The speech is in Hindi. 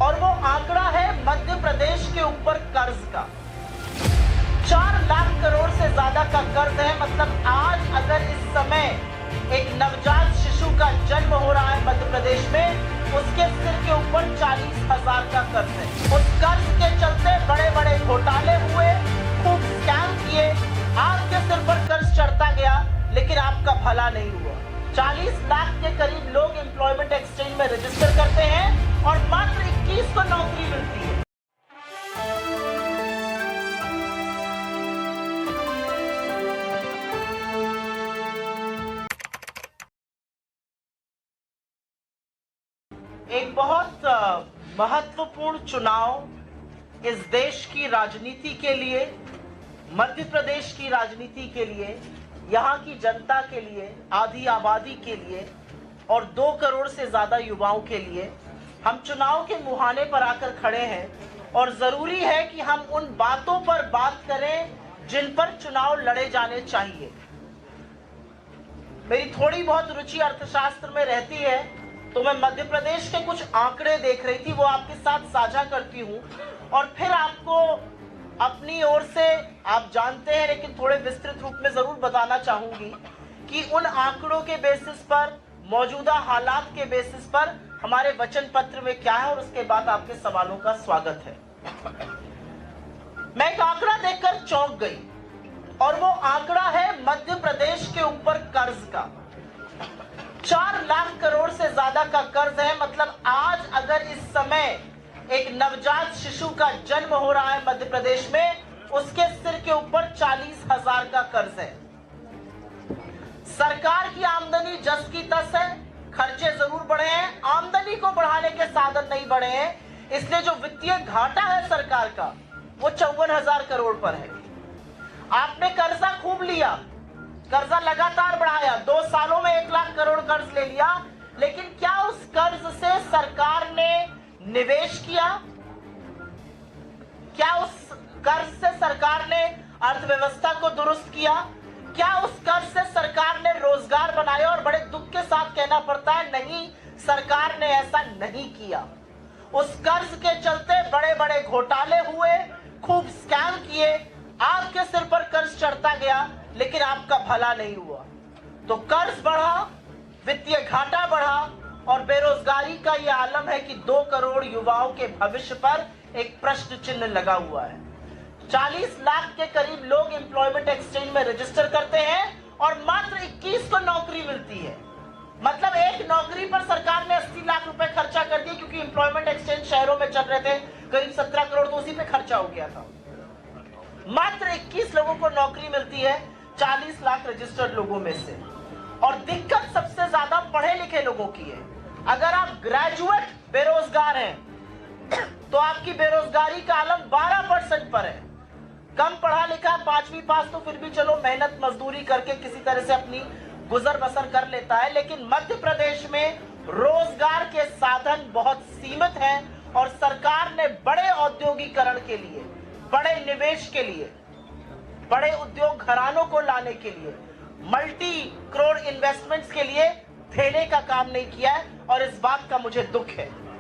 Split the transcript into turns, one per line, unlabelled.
और वो आंकड़ा है मध्य प्रदेश के ऊपर कर्ज का। 4 लाख करोड़ से ज्यादा का कर्ज है। मतलब आज अगर इस समय एक नवजात शिशु का जन्म हो रहा है मध्य प्रदेश में, उसके सिर के ऊपर 40,000 का कर्ज है। उस कर्ज के चलते बड़े बड़े घोटाले हुए, खूब स्कैम किए, आपके सिर पर कर्ज चढ़ता गया, लेकिन आपका भला नहीं हुआ। 40 लाख के करीब लोग एम्प्लॉयमेंट एक्सचेंज में रजिस्टर करते हैं और मात्र 21 को नौकरी मिलती है। एक बहुत महत्वपूर्ण चुनाव इस देश की राजनीति के लिए, मध्य प्रदेश की राजनीति के लिए, यहाँ की जनता के लिए, आधी आबादी के लिए और 2 करोड़ से ज्यादा युवाओं के लिए हम चुनाव के मुहाने पर आकर खड़े हैं। और जरूरी है कि हम उन बातों पर बात करें जिन पर चुनाव लड़े जाने चाहिए। मेरी थोड़ी बहुत रुचि अर्थशास्त्र में रहती है, तो मैं मध्य प्रदेश के कुछ आंकड़े देख रही थी, वो आपके साथ साझा करती हूँ और फिर आपको अपनी ओर से, आप जानते हैं लेकिन थोड़े विस्तृत रूप में जरूर बताना चाहूंगी कि उन आंकड़ों के बेसिस पर, मौजूदा हालात के बेसिस पर हमारे वचन पत्र में क्या है, और उसके बाद आपके सवालों का स्वागत है। मैं एक आंकड़ा देखकर चौंक गई और वो आंकड़ा है मध्य प्रदेश के ऊपर कर्ज का। 4 लाख करोड़ से ज्यादा का कर्ज है। मतलब आज अगर इस समय एक नवजात शिशु का जन्म हो रहा है मध्य प्रदेश में, उसके सिर के ऊपर 40,000 का कर्ज है। सरकार की आमदनी जस की तस है, खर्चे जरूर बढ़े हैं, आमदनी को बढ़ाने के साधन नहीं बढ़े हैं। इसलिए जो वित्तीय घाटा है सरकार का, वो 54,000 करोड़ पर है। आपने कर्जा खूब लिया, कर्जा लगातार बढ़ाया, 2 सालों में 1 लाख करोड़ कर्ज ले लिया, लेकिन क्या उस कर्ज से सरकार ने निवेश किया? क्या उस कर्ज से सरकार ने अर्थव्यवस्था को दुरुस्त किया? क्या उस कर्ज से सरकार ने रोजगार बनाया? और बड़े दुख के साथ कहना पड़ता है, नहीं, सरकार ने ऐसा नहीं किया। उस कर्ज के चलते बड़े बड़े घोटाले हुए, खूब स्कैम किए, आपके सिर पर कर्ज चढ़ता गया, लेकिन आपका भला नहीं हुआ। तो कर्ज बढ़ा, वित्तीय घाटा बढ़ा और बेरोजगारी का यह आलम है कि 2 करोड़ युवाओं के भविष्य पर एक प्रश्न चिन्ह लगा हुआ है। 40 लाख के करीब लोग एम्प्लॉयमेंट एक्सचेंज में रजिस्टर करते हैं और मात्र 21 को नौकरी मिलती है। मतलब एक नौकरी पर सरकार ने 80 लाख रुपए खर्चा कर दिए, क्योंकि एम्प्लॉयमेंट एक्सचेंज शहरों में चल रहे थे, करीब 17 करोड़ तो उसी पे खर्चा हो गया था। मात्र 21 लोगों को नौकरी मिलती है 40 लाख रजिस्टर्ड लोगों में से। और दिक्कत सबसे ज्यादा पढ़े लिखे लोगों की है। अगर आप ग्रेजुएट बेरोजगार हैं तो आपकी बेरोजगारी का आलम 12% पर है। कम पढ़ा लिखा, 5वीं पास तो फिर भी चलो मेहनत मजदूरी करके किसी तरह से अपनी गुजर बसर कर लेता है, लेकिन मध्य प्रदेश में रोजगार के साधन बहुत सीमित हैं और सरकार ने बड़े औद्योगिकरण के लिए, बड़े निवेश के लिए, बड़े उद्योग घरानों को लाने के लिए, मल्टी करोड़ इन्वेस्टमेंट्स के लिए धेने का काम नहीं किया है, और इस बात का मुझे दुख है।